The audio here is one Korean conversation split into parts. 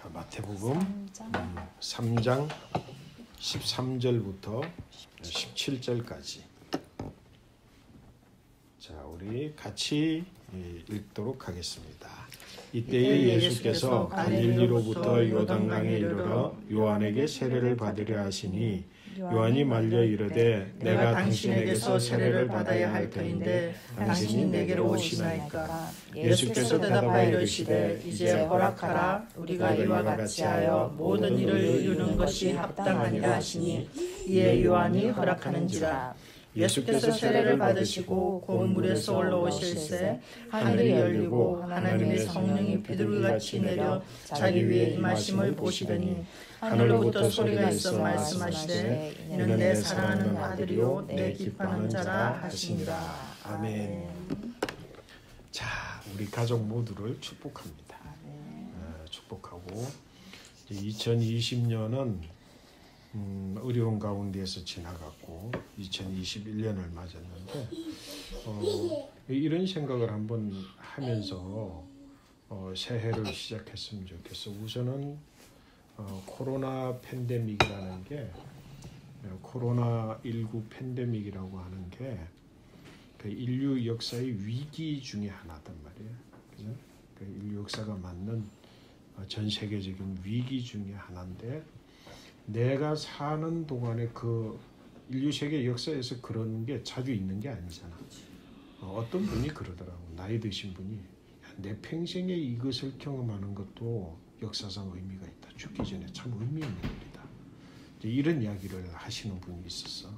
자, 마태복음 3장 13절부터 17절까지. 자, 우리 같이 읽도록 하겠습니다. 이때에 예수께서 갈릴리로부터 요단강에 이르러 요한에게 세례를 받으려 하시니 요한이 말려 이르되 내가 당신에게서 세례를 받아야 할 터인데 당신이 내게로 오시나이까. 예수께서 대답하여 이르시되 이제 허락하라. 우리가 이와 같이 하여 모든 일을 이루는 것이 합당하니라 하시니 이에 요한이 허락하는지라. 예수께서 세례를 받으시고 곧 물에서 올라오실새 하늘이 열리고 하나님의 성령이 비둘기같이 내려 자기 위에 임하심을 보시더니 하늘로부터 소리가 있어 말씀하시되 이는 내 사랑하는 아들이요 내 기뻐하는 자라 하시니라. 아멘. 자, 우리 가족 모두를 축복합니다. 축복하고 2020년은 어려운 가운데에서 지나갔고 2021년을 맞았는데 이런 생각을 한번 하면서 새해를 시작했으면 좋겠어. 우선은 코로나 팬데믹이라는 게 코로나19 팬데믹이라고 하는 게 그 인류 역사의 위기 중에 하나단 말이에요. 그죠? 그 인류 역사가 맞는 전 세계적인 위기 중에 하나인데 내가 사는 동안에 그 인류 세계 역사에서 그런 게 자주 있는 게 아니잖아. 어떤 분이 그러더라고. 나이 드신 분이 내 평생에 이것을 경험하는 것도 역사상 의미가 있다. 죽기 전에 참 의미 있는 일이다. 이런 이야기를 하시는 분이 있었어.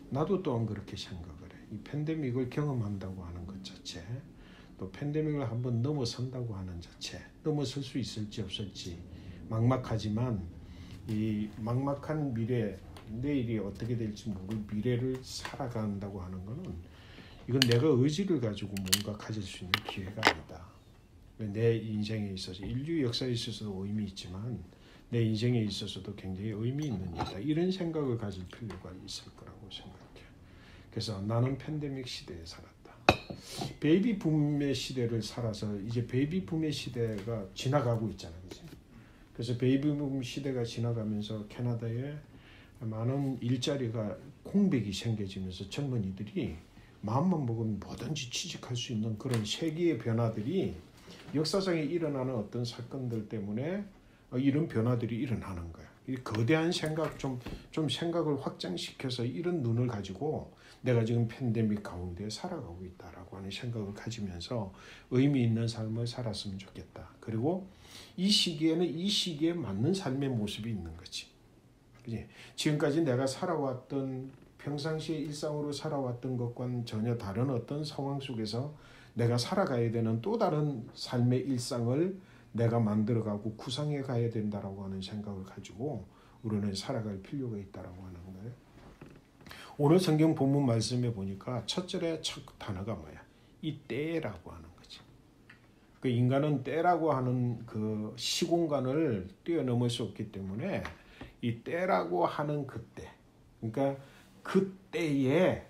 나도 또한 그렇게 생각을 해. 이 팬데믹을 경험한다고 하는 것 자체, 또 팬데믹을 한번 넘어선다고 하는 자체, 넘어설 수 있을지 없을지 막막하지만 이 막막한 미래, 내일이 어떻게 될지 모를 미래를 살아간다고 하는 것은 이건 내가 의지를 가지고 뭔가 가질 수 있는 기회가 아니다. 내 인생에 있어서 인류 역사에 있어서도 의미 있지만 내 인생에 있어서도 굉장히 의미 있는 일이다. 이런 생각을 가질 필요가 있을 거라고 생각해요. 그래서 나는 팬데믹 시대에 살았다. 베이비 붐의 시대를 살아서 이제 베이비 붐의 시대가 지나가고 있잖아, 그치? 그래서 베이비붐 시대가 지나가면서 캐나다에 많은 일자리가 공백이 생겨지면서 젊은이들이 마음만 먹으면 뭐든지 취직할 수 있는 그런 세계의 변화들이 역사상에 일어나는 어떤 사건들 때문에 이런 변화들이 일어나는 거야. 이 거대한 생각 좀 생각을 확장시켜서 이런 눈을 가지고 내가 지금 팬데믹 가운데 살아가고 있다라고 하는 생각을 가지면서 의미 있는 삶을 살았으면 좋겠다. 그리고 이 시기에는 이 시기에 맞는 삶의 모습이 있는 거지. 그치? 지금까지 내가 살아왔던 평상시에 일상으로 살아왔던 것과는 전혀 다른 어떤 상황 속에서 내가 살아가야 되는 또 다른 삶의 일상을 내가 만들어가고 구상해 가야 된다라고 하는 생각을 가지고 우리는 살아갈 필요가 있다라고 하는 거예요. 오늘 성경 본문 말씀에 보니까 첫 절에 첫 단어가 뭐야? 이때라고 하는 거지. 그 인간은 때라고 하는 그 시공간을 뛰어넘을 수 없기 때문에 이 때라고 하는 그때, 그러니까 그때에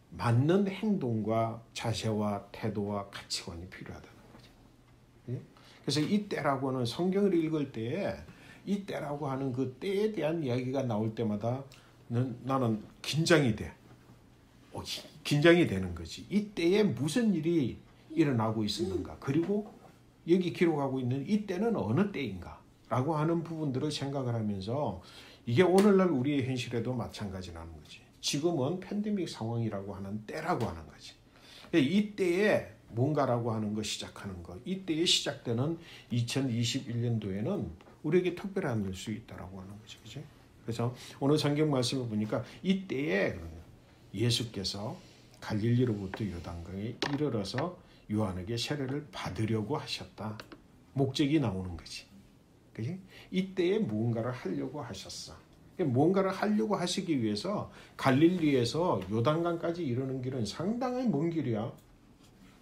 맞는 행동과 자세와 태도와 가치관이 필요하다는 거죠. 그래서 이 때라고 하는 성경을 읽을 때에 이 때라고 하는 그 때에 대한 이야기가 나올 때마다 나는 긴장이 돼. 긴장이 되는 거지. 이 때에 무슨 일이 일어나고 있었는가. 그리고 여기 기록하고 있는 이 때는 어느 때인가 라고 하는 부분들을 생각을 하면서 이게 오늘날 우리의 현실에도 마찬가지라는 거지. 지금은 팬데믹 상황이라고 하는 때라고 하는 거지. 이 때에 뭔가라고 하는 거 시작하는 거. 이 때에 시작되는 2021년도에는 우리에게 특별한 일 수 있다라고 하는 거죠. 그죠? 그래서 오늘 성경 말씀을 보니까 이 때에 예수께서 갈릴리로부터 요단강에 이르러서 요한에게 세례를 받으려고 하셨다. 목적이 나오는 거지. 그치? 이때에 무언가를 하려고 하셨어. 뭔가를 하려고 하시기 위해서 갈릴리에서 요단강까지 이르는 길은 상당히 먼 길이야.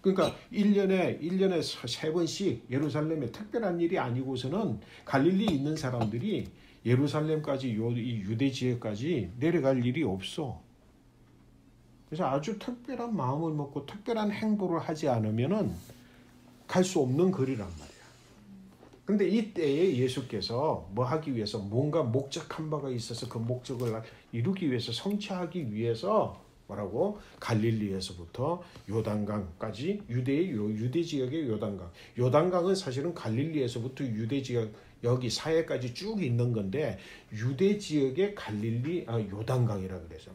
그러니까 1년에 3번씩 예루살렘에 특별한 일이 아니고서는 갈릴리에 있는 사람들이 예루살렘까지 이 유대 지역까지 내려갈 일이 없어. 그래서 아주 특별한 마음을 먹고 특별한 행보를 하지 않으면은 갈 수 없는 거리란 말이야. 근데 이때에 예수께서 뭐 하기 위해서 뭔가 목적한 바가 있어서 그 목적을 이루기 위해서 성취하기 위해서 뭐라고? 갈릴리에서부터 요단강까지 유대 지역의 요단강. 요단강은 사실은 갈릴리에서부터 유대 지역 여기 사해까지 쭉 있는 건데 유대 지역의 요단강이라 그래서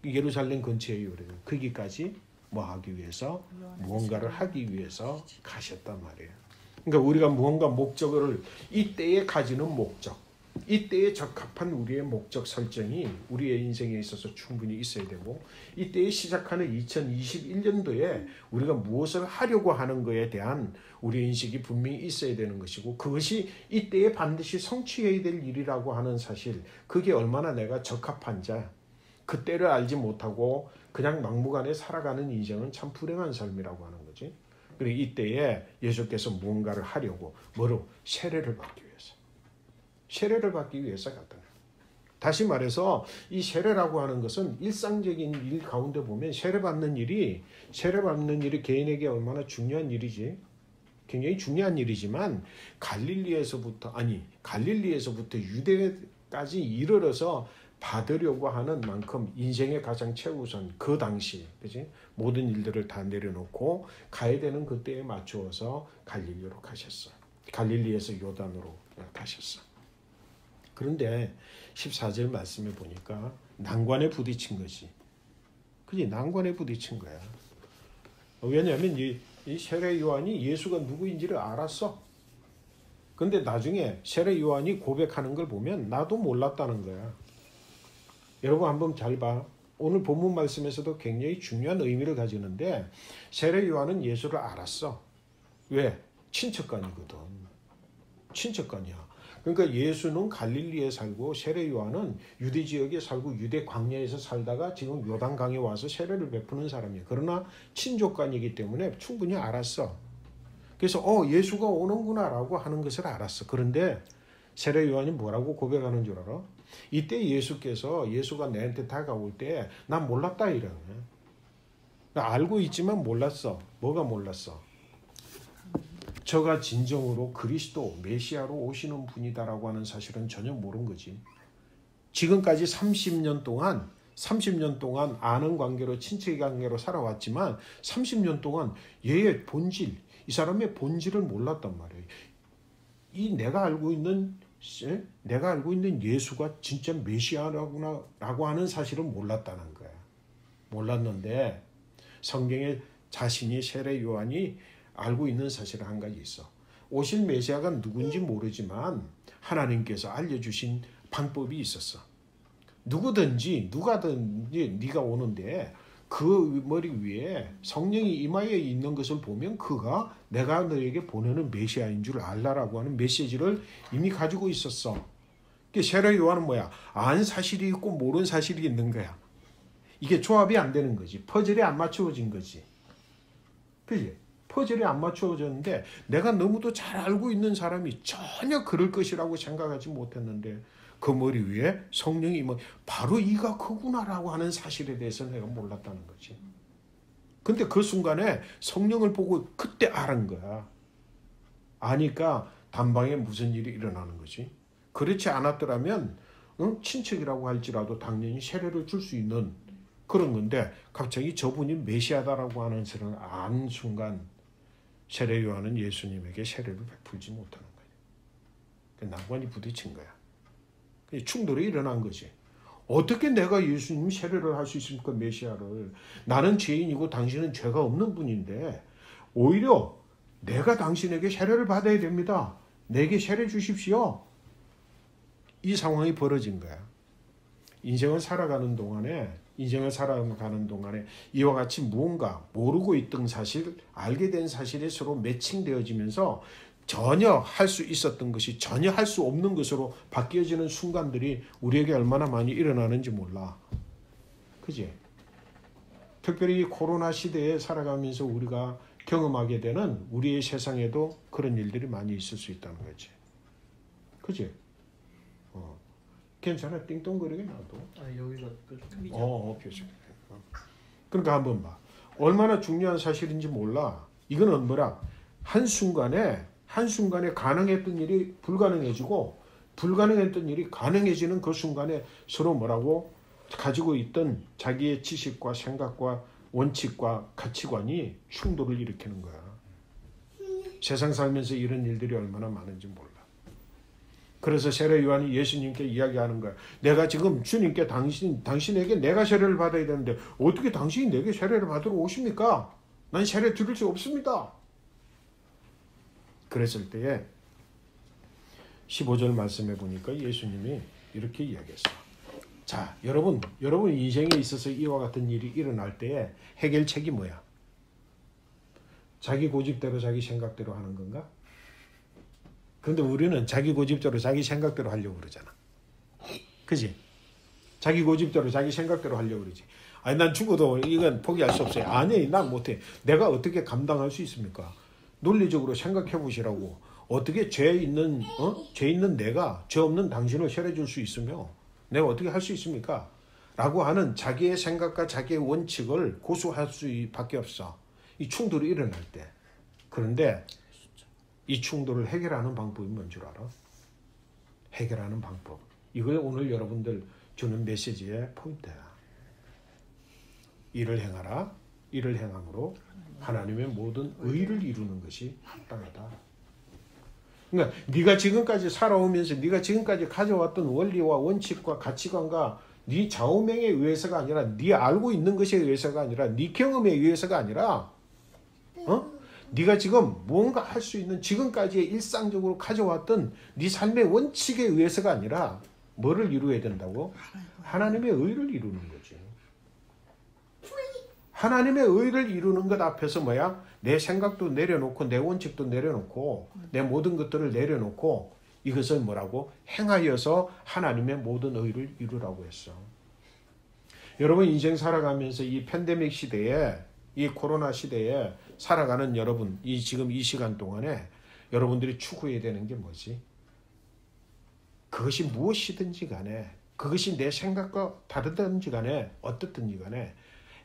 예루살렘 근처에 거기까지 뭐 하기 위해서 무언가를 하기 위해서 가셨단 말이에요. 그러니까 우리가 무언가 목적을 이때에 가지는 목적, 이때에 적합한 우리의 목적 설정이 우리의 인생에 있어서 충분히 있어야 되고 이때에 시작하는 2021년도에 우리가 무엇을 하려고 하는 것에 대한 우리의 인식이 분명히 있어야 되는 것이고 그것이 이때에 반드시 성취해야 될 일이라고 하는 사실 그게 얼마나 내가 적합한지 그때를 알지 못하고 그냥 막무가내 살아가는 인생은 참 불행한 삶이라고 하는 거지. 그리고 이때에 예수께서 무언가를 하려고 뭐로? 세례를 받기 위해서. 세례를 받기 위해서 갔다. 다시 말해서 이 세례라고 하는 것은 일상적인 일 가운데 보면 세례 받는 일이 개인에게 얼마나 중요한 일이지. 굉장히 중요한 일이지만 갈릴리에서부터 유대까지 이르러서 받으려고 하는 만큼 인생의 가장 최우선 그 당시 그지 모든 일들을 다 내려놓고 가야 되는 그때에 맞추어서 갈릴리로 가셨어. 갈릴리에서 요단으로 가셨어. 그런데 14절 말씀에 보니까 난관에 부딪힌 것이 그지 난관에 부딪힌 거야. 왜냐하면 이 세례 요한이 예수가 누구인지를 알았어. 근데 나중에 세례 요한이 고백하는 걸 보면 나도 몰랐다는 거야. 여러분 한번 잘 봐. 오늘 본문 말씀에서도 굉장히 중요한 의미를 가지는데 세례 요한은 예수를 알았어. 왜? 친척간이거든. 친척간이야. 그러니까 예수는 갈릴리에 살고 세례 요한은 유대 지역에 살고 유대 광야에서 살다가 지금 요단강에 와서 세례를 베푸는 사람이야. 그러나 친족간이기 때문에 충분히 알았어. 그래서 예수가 오는구나라고 하는 것을 알았어. 그런데 세례 요한이 뭐라고 고백하는 줄 알아? 이때 예수가 내한테 다가올 때 난 몰랐다 이래. 나 알고 있지만 몰랐어. 뭐가 몰랐어? 저가 진정으로 그리스도 메시아로 오시는 분이다라고 하는 사실은 전혀 모른 거지. 지금까지 30년 동안 아는 관계로 친척의 관계로 살아왔지만 30년 동안 얘의 본질, 이 사람의 본질을 몰랐단 말이에요. 내가 알고 있는 예수가 진짜 메시아라고 하는 사실을 몰랐다는 거야. 몰랐는데 성경에 자신이 세례 요한이 알고 있는 사실은 한 가지 있어. 오실 메시아가 누군지 모르지만 하나님께서 알려주신 방법이 있었어. 누가든지 네가 오는데 그 머리 위에 성령이 이마에 있는 것을 보면 그가 내가 너에게 보내는 메시아인 줄 알라라고 하는 메시지를 이미 가지고 있었어. 세례 요한은 뭐야? 안 사실이 있고 모르는 사실이 있는 거야. 이게 조합이 안 되는 거지. 퍼즐이 안 맞춰진 거지. 그지? 퍼즐이 안 맞춰졌는데 내가 너무도 잘 알고 있는 사람이 전혀 그럴 것이라고 생각하지 못했는데 그 머리 위에 성령이 바로 이가 그구나라고 하는 사실에 대해서 내가 몰랐다는 거지. 근데 그 순간에 성령을 보고 그때 알은 거야. 아니까 단방에 무슨 일이 일어나는 거지. 그렇지 않았더라면 친척이라고 할지라도 당연히 세례를 줄 수 있는 그런 건데 갑자기 저분이 메시아다라고 하는 것을 안 순간 세례 요한은 예수님에게 세례를 베풀지 못하는 거예요. 난관이 부딪힌 거야. 충돌이 일어난 거지. 어떻게 내가 예수님 세례를 할 수 있습니까? 메시아를. 나는 죄인이고 당신은 죄가 없는 분인데 오히려 내가 당신에게 세례를 받아야 됩니다. 내게 세례 주십시오. 이 상황이 벌어진 거야. 인생을 살아가는 동안에 이와 같이 무언가 모르고 있던 사실, 알게 된 사실에 서로 매칭되어지면서 전혀 할 수 있었던 것이 전혀 할 수 없는 것으로 바뀌어지는 순간들이 우리에게 얼마나 많이 일어나는지 몰라. 그지? 특별히 코로나 시대에 살아가면서 우리가 경험하게 되는 우리의 세상에도 그런 일들이 많이 있을 수 있다는 거지. 그지? 괜찮아. 띵동거리게 놔둬. 여기가 좀 그러니까 한번 봐. 얼마나 중요한 사실인지 몰라. 이거는 뭐라? 한순간에 한순간에 가능했던 일이 불가능해지고 불가능했던 일이 가능해지는 그 순간에 서로 뭐라고 가지고 있던 자기의 지식과 생각과 원칙과 가치관이 충돌을 일으키는 거야. 세상 살면서 이런 일들이 얼마나 많은지 몰라. 그래서 세례 요한이 예수님께 이야기하는 거야. 내가 지금 주님께 당신에게 내가 세례를 받아야 되는데 어떻게 당신이 내게 세례를 받으러 오십니까? 난 세례 드릴 수 없습니다. 그랬을 때에 15절 말씀해 보니까 예수님이 이렇게 이야기했어. 자, 여러분 인생에 있어서 이와 같은 일이 일어날 때에 해결책이 뭐야? 자기 고집대로 자기 생각대로 하는 건가? 그런데 우리는 자기 고집대로 자기 생각대로 하려고 그러잖아. 그지? 자기 고집대로 자기 생각대로 하려고 그러지. 아니 난 죽어도 이건 포기할 수 없어요. 아니 난 못해. 내가 어떻게 감당할 수 있습니까? 논리적으로 생각해 보시라고. 어떻게 죄 있는 내가 죄 없는 당신을 세례 줄 수 있으며 내가 어떻게 할 수 있습니까? 라고 하는 자기의 생각과 자기의 원칙을 고수할 수밖에 없어. 이 충돌이 일어날 때. 그런데 이 충돌을 해결하는 방법이 뭔 줄 알아? 해결하는 방법. 이걸 오늘 여러분들 주는 메시지의 포인트야. 이를 행하라. 이를 행함으로 하나님의 모든 의를 이루는 것이 합당하다. 그러니까 네가 지금까지 살아오면서 네가 지금까지 가져왔던 원리와 원칙과 가치관과 네 좌우명에 의해서가 아니라 네 알고 있는 것에 의해서가 아니라 네 경험에 의해서가 아니라 네가 지금 뭔가 할 수 있는 지금까지의 일상적으로 가져왔던 네 삶의 원칙에 의해서가 아니라 뭐를 이루어야 된다고? 하나님의 의를 이루는 거지. 하나님의 의를 이루는 것 앞에서 뭐야? 내 생각도 내려놓고 내 원칙도 내려놓고 내 모든 것들을 내려놓고 이것을 뭐라고? 행하여서 하나님의 모든 의를 이루라고 했어. 여러분 인생 살아가면서 이 팬데믹 시대에 이 코로나 시대에 살아가는 여러분 지금 이 시간 동안에 여러분들이 추구해야 되는 게 뭐지? 그것이 무엇이든지 간에 그것이 내 생각과 다르든지 간에 어떻든지 간에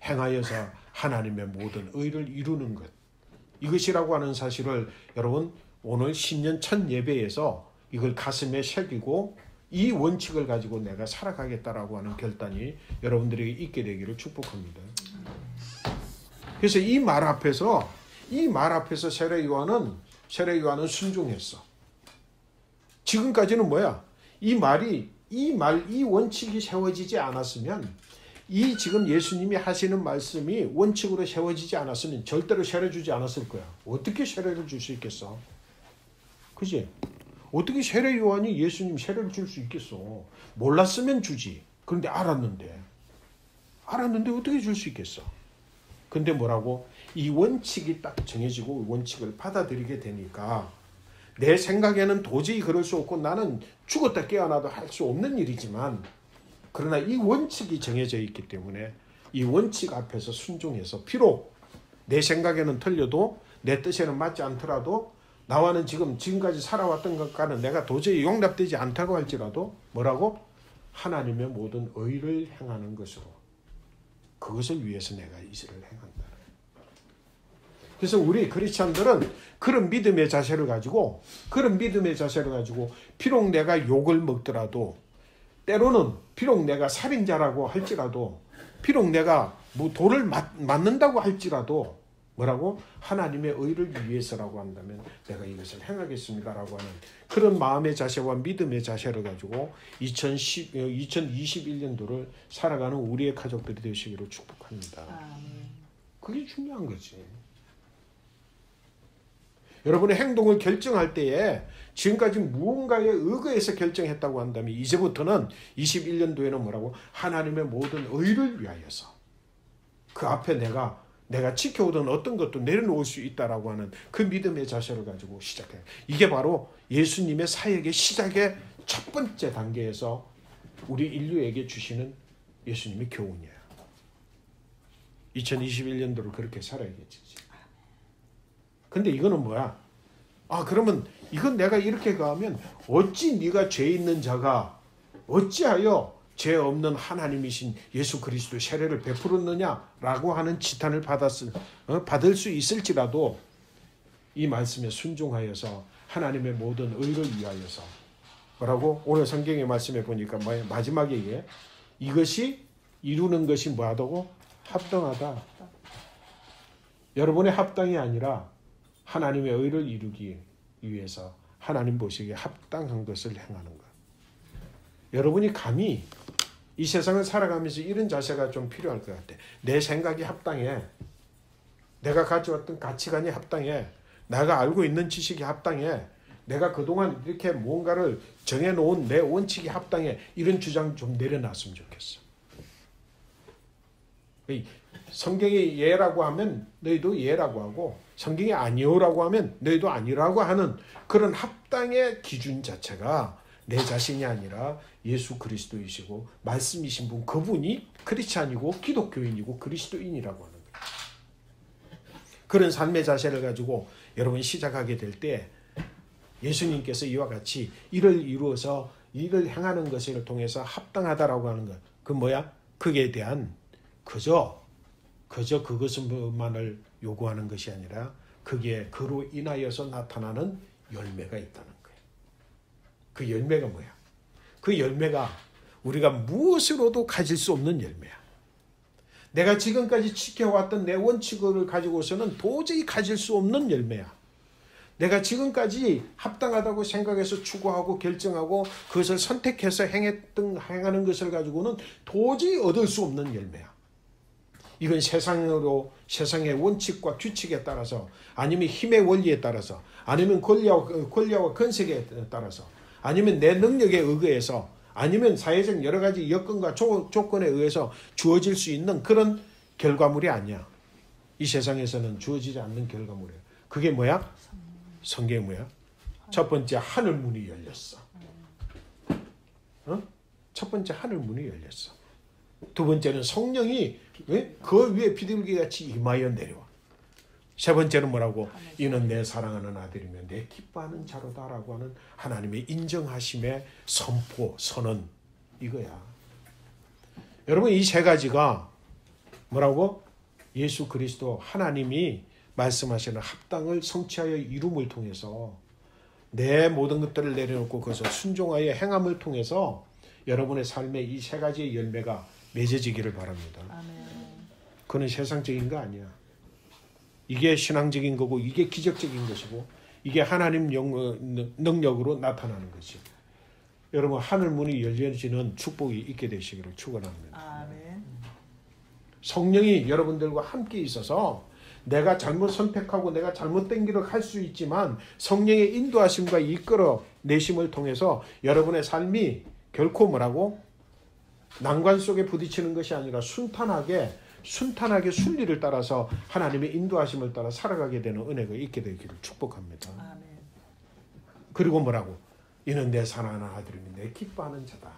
행하여서 하나님의 모든 의를 이루는 것. 이것이라고 하는 사실을 여러분 오늘 신년 첫 예배에서 이걸 가슴에 새기고 이 원칙을 가지고 내가 살아가겠다라고 하는 결단이 여러분들에게 있게 되기를 축복합니다. 그래서 이 말 앞에서 세례 요한은 순종했어. 지금까지는 뭐야? 이 원칙이 세워지지 않았으면 이 지금 예수님이 하시는 말씀이 원칙으로 세워지지 않았으면 절대로 세례 주지 않았을 거야. 어떻게 세례를 줄 수 있겠어? 그지? 어떻게 세례 요한이 예수님 세례를 줄 수 있겠어? 몰랐으면 주지. 그런데 알았는데 어떻게 줄 수 있겠어? 근데 뭐라고? 이 원칙이 딱 정해지고 원칙을 받아들이게 되니까 내 생각에는 도저히 그럴 수 없고 나는 죽었다 깨어나도 할 수 없는 일이지만 그러나 이 원칙이 정해져 있기 때문에 이 원칙 앞에서 순종해서 비록 내 생각에는 틀려도 내 뜻에는 맞지 않더라도 나와는 지금까지 살아왔던 것과는 내가 도저히 용납되지 않다고 할지라도 뭐라고? 하나님의 모든 의를 행하는 것으로 그것을 위해서 내가 이 일을 행한다. 그래서 우리 크리스찬들은 그런 믿음의 자세를 가지고 비록 내가 욕을 먹더라도 때로는 비록 내가 살인자라고 할지라도 비록 내가 돌을 맞는다고 할지라도 뭐라고? 하나님의 의를 위해서라고 한다면 내가 이것을 행하겠습니다라고 하는 그런 마음의 자세와 믿음의 자세를 가지고 2021년도를 살아가는 우리의 가족들이 되시기를 축복합니다. 그게 중요한 거지. 여러분의 행동을 결정할 때에 지금까지 무언가에 의거해서 결정했다고 한다면 이제부터는 21년도에는 뭐라고? 하나님의 모든 의를 위하여서 그 앞에 내가 지켜오던 어떤 것도 내려놓을 수 있다라고 하는 그 믿음의 자세를 가지고 시작해요. 이게 바로 예수님의 사역의 시작의 첫 번째 단계에서 우리 인류에게 주시는 예수님의 교훈이에요. 2021년도를 그렇게 살아야겠지. 근데 이거는 뭐야? 그러면 이건 내가 이렇게 가면 어찌 네가 죄 있는 자가 어찌하여 죄 없는 하나님이신 예수 그리스도의 세례를 베풀었느냐라고 하는 지탄을 받을 수 있을지라도 이 말씀에 순종하여서 하나님의 모든 의를 위하여서 뭐라고? 오늘 성경의 말씀에 보니까 뭐예요? 마지막에 이게 이것이 이루는 것이 뭐하다고? 합당하다. 여러분의 합당이 아니라 하나님의 의를 이루기 위해서 하나님 보시기에 합당한 것을 행하는 것. 여러분이 감히 이 세상을 살아가면서 이런 자세가 좀 필요할 것 같아. 내 생각이 합당해. 내가 가져왔던 가치관이 합당해. 내가 알고 있는 지식이 합당해. 내가 그동안 이렇게 뭔가를 정해놓은 내 원칙이 합당해. 이런 주장 좀 내려놨으면 좋겠어. 성경이 예라고 하면 너희도 예라고 하고 성경이 아니오라고 하면 너희도 아니라고 하는 그런 합당의 기준 자체가 내 자신이 아니라 예수 그리스도이시고 말씀이신 분, 그분이 크리스찬이고 기독교인이고 그리스도인이라고 하는 거예요. 그런 삶의 자세를 가지고 여러분이 시작하게 될 때 예수님께서 이와 같이 이를 이루어서 이를 행하는 것을 통해서 합당하다라고 하는 것. 그 뭐야? 그에 대한 그저 그것만을 요구하는 것이 아니라 그게 그로 인하여서 나타나는 열매가 있다는 거예요. 그 열매가 뭐야? 그 열매가 우리가 무엇으로도 가질 수 없는 열매야. 내가 지금까지 지켜왔던 내 원칙을 가지고서는 도저히 가질 수 없는 열매야. 내가 지금까지 합당하다고 생각해서 추구하고 결정하고 그것을 선택해서 행하는 것을 가지고는 도저히 얻을 수 없는 열매야. 이건 세상의 원칙과 규칙에 따라서 아니면 힘의 원리에 따라서 아니면 권리와 건색에 따라서 아니면 내 능력에 의거해서 아니면 사회적 여러 가지 여건과 조건에 의해서 주어질 수 있는 그런 결과물이 아니야. 이 세상에서는 주어지지 않는 결과물이야. 그게 뭐야? 성경이 뭐야? 첫 번째 하늘 문이 열렸어. 첫 번째 하늘 문이 열렸어. 두 번째는 성령이 그 위에 비둘기같이 임하여 내려와. 세 번째는 뭐라고? 이는 내 사랑하는 아들이며 내 기뻐하는 자로다라고 하는 하나님의 인정하심의 선포, 선언, 이거야. 여러분, 이 세 가지가 뭐라고? 예수 그리스도 하나님이 말씀하시는 합당을 성취하여 이룸을 통해서 내 모든 것들을 내려놓고 그것을 순종하여 행함을 통해서 여러분의 삶에 이 세 가지의 열매가 맺어지기를 바랍니다. 아멘. 그건 세상적인 거 아니야. 이게 신앙적인 거고 이게 기적적인 것이고 이게 하나님 능력으로 나타나는 것이. 여러분, 하늘 문이 열려지는 축복이 있게 되시기를 축원합니다. 아멘. 성령이 여러분들과 함께 있어서 내가 잘못 선택하고 내가 잘못된 길을 갈 수 있지만 성령의 인도하심과 이끌어 내심을 통해서 여러분의 삶이 결코 뭐라고? 난관 속에 부딪히는 것이 아니라 순탄하게 순리를 따라서 하나님의 인도하심을 따라 살아가게 되는 은혜가 있게 되기를 축복합니다. 아멘. 그리고 뭐라고? 이는 내 사랑하는 아들이니 내 기뻐하는 자다.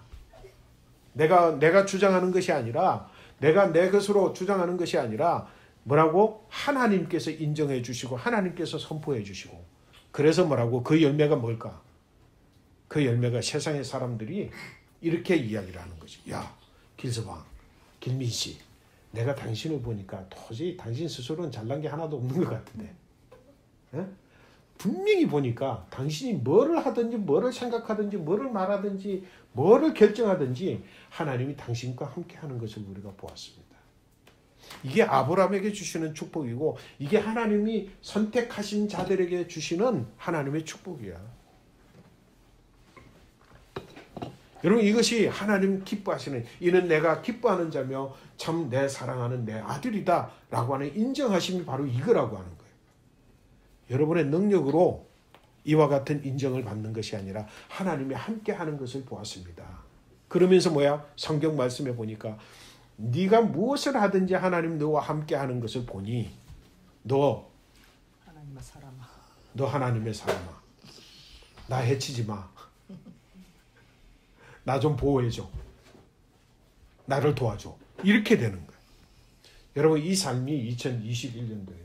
내가 주장하는 것이 아니라 내가 내 것으로 주장하는 것이 아니라 뭐라고? 하나님께서 인정해 주시고 하나님께서 선포해 주시고 그래서 뭐라고? 그 열매가 뭘까? 그 열매가 세상의 사람들이 이렇게 이야기를 하는 거지. 야, 길서방, 길민씨, 내가 당신을 보니까 도저히 당신 스스로는 잘난 게 하나도 없는 것 같은데 분명히 보니까 당신이 뭐를 하든지 뭐를 생각하든지 뭐를 말하든지 뭐를 결정하든지 하나님이 당신과 함께 하는 것을 우리가 보았습니다. 이게 아브라함에게 주시는 축복이고 이게 하나님이 선택하신 자들에게 주시는 하나님의 축복이야. 여러분, 이것이 하나님 기뻐하시는, 이는 내가 기뻐하는 자며 참 내 사랑하는 내 아들이다 라고 하는 인정하심이 바로 이거라고 하는 거예요. 여러분의 능력으로 이와 같은 인정을 받는 것이 아니라 하나님이 함께 하는 것을 보았습니다. 그러면서 뭐야? 성경 말씀에 보니까 네가 무엇을 하든지 하나님 너와 함께 하는 것을 보니 너 하나님의 사람아, 나 해치지 마. 나 좀 보호해줘. 나를 도와줘. 이렇게 되는 거예요. 여러분, 이 삶이 2021년도에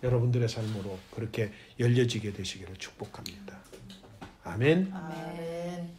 여러분들의 삶으로 그렇게 열려지게 되시기를 축복합니다. 아멘. 아멘.